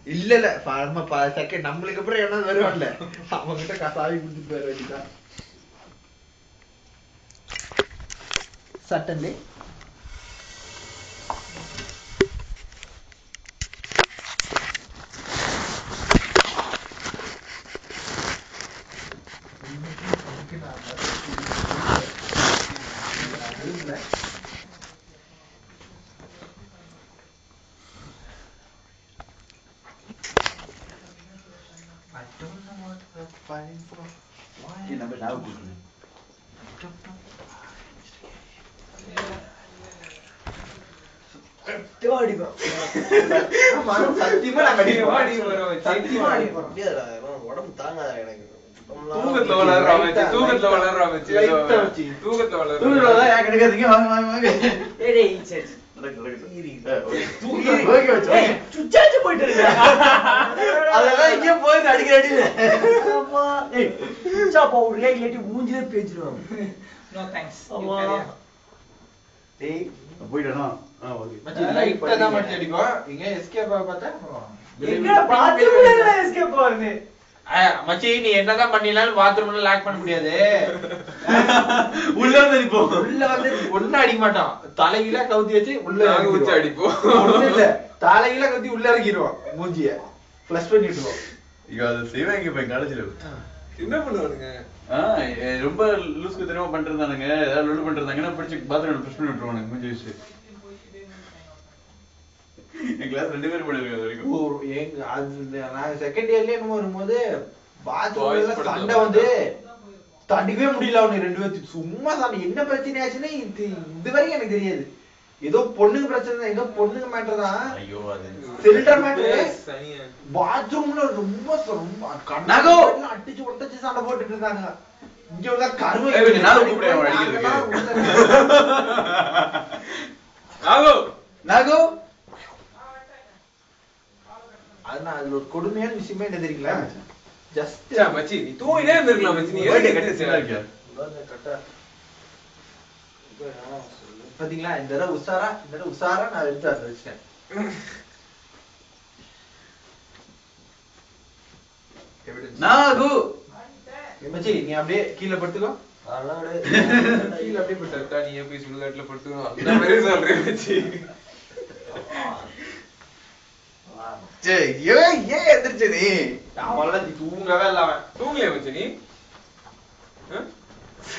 இல்ல இல்ல செகண்ட் நம்மளுக்கு அப்புறம் என்ன வருவான்ல அவங்கிட்ட கசாவி குடுத்துட்டு போயிட வேண்டியதான். சட்டன்லி சத்தியமா நாங்க உடம்பு தாங்காத எனக்கு. தூக்கத்துல வளர்றாமச்சு அதெல்லாம் இங்கே போய் அடிக்கடி மூஞ்சிலே பேசிடுவாங்க. மச்சி நீ என்னதான் பண்ணினாலும் பாத்ரூம்ல லாக் பண்ண முடியாது. உள்ள வந்து அடிப்போம். உள்ள வந்து ஒண்ணு அடிக்க மாட்டான். தலையில கவுத்தி வச்சு உள்ள வச்சு அடிப்போம். இல்ல தலையில கவுத்தி உள்ள இறக்கிடுவோம். மூஞ்சிய ஃபிளஷ் பண்ணிடுவோம். இங்க அது செய்வாங்க போய் காலேஜ்ல. என்ன பண்ணுவானுங்க? ரொம்ப லூஸ்க்கு தெரியாம பண்றானுங்க. ஏதாவது லொல்லு பண்றாங்கன்னா பிடிச்சி பாத்ரூம்ல பிரஷ் பண்ணி விட்டுருவானுங்க மூஞ்சி வச்சு. என் கிளாஸ் 2 பேர் பண்ணிருக்காங்க வரைக்கும். நான் செகண்ட் இயர்லயே நம்ம வரும்போது பாத்ரூம்ல சண்டை வந்து தண்டிக்கவே முடியல. அவனுக்கு 2 பேருக்கு சும்மா சண்டை. என்ன பிரச்சனை ஆச்சுன்னா இது வரைக்கும் எனக்கு தெரியாது. ஏதோ பொண்ணுங்க பிரச்சனை, ஏதோ பொண்ணுங்க மேட்டர் தான். ஐயோ அது சிலிண்டர் மேட்டர். பாத்ரூம்ல ரொம்ப கண்ணாகோ அடிச்சு ஒட்டச்சு சண்டை போட்டுட்டு இருக்காங்க. இங்க உள்ள கருமை நாகோ அதுனா அது ஒரு கொடுமையான விஷயமே என்ன தெரியுங்களா? ஜஸ்ட் மச்சி நீ தூங்கிட்டே இருந்திருக்கலாம் மச்சி. நீ ஏன் கட்டிச்சா இருக்க? பாத்தீங்களா இந்த தடவை உசாரா நான் எடுத்து அதை வச்சிட்டேன். நாகு மச்சி நீ அப்படியே கீழே படுத்துக்கோ. கீழே அப்படியே படுத்தா நீ போய் சுடுகாட்டுல படுத்துக்கோ. அந்த மாதிரி சொல்றேன் மச்சி. ஏன் எந்திரிச்சு நீ? அவளெல்லாம் நீ தூங்கவே இல்ல. அவன் தூங்கலையா மச்சி நீ?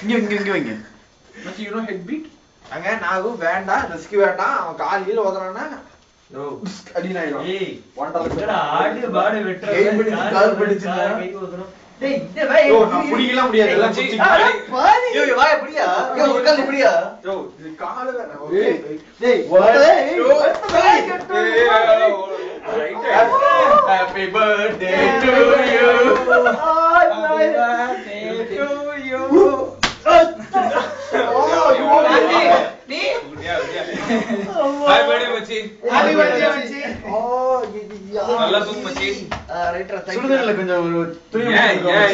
இங்க வைங்க மச்சி. You know head beat? அங்க நாகு வேண்டாம், ரிஸ்க் வேண்டாம். அவன் காலையில ஓதுறானா அடினாயிடும். ஆடு பாடு வெட்டுற கால் பிடிச்சு டேய் இந்த வை நான் புடிக்கலாம் முடியாது. எல்லாம் புடிச்சு ஏய் வாய் புடியா? ஏய் ஒரு கால் புடியா? யோ இது கால வேற. ஓகே டேய் Happy birthday to you. Happy birthday to you. நீ Happy birthday மச்சி. Happy birthday மச்சி. நல்லா தூங்கு மச்சி. ரைட்ரா சுடுதண்ணில கொஞ்சம் ஒரு துணி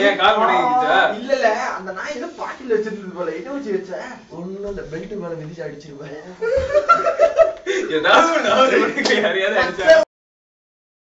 ஏன் கால் பண்ணிக்கிச்சா? இல்ல அந்த நாய் ஏதோ பாட்டில வச்சிருந்தது போல. என்ன வச்சு வச்ச? ஒண்ணும் இல்ல பெல்ட் மேல மிதிச்சு அடிச்சிருப்பேன். ஏதாவது யாரையாவது அடிச்சா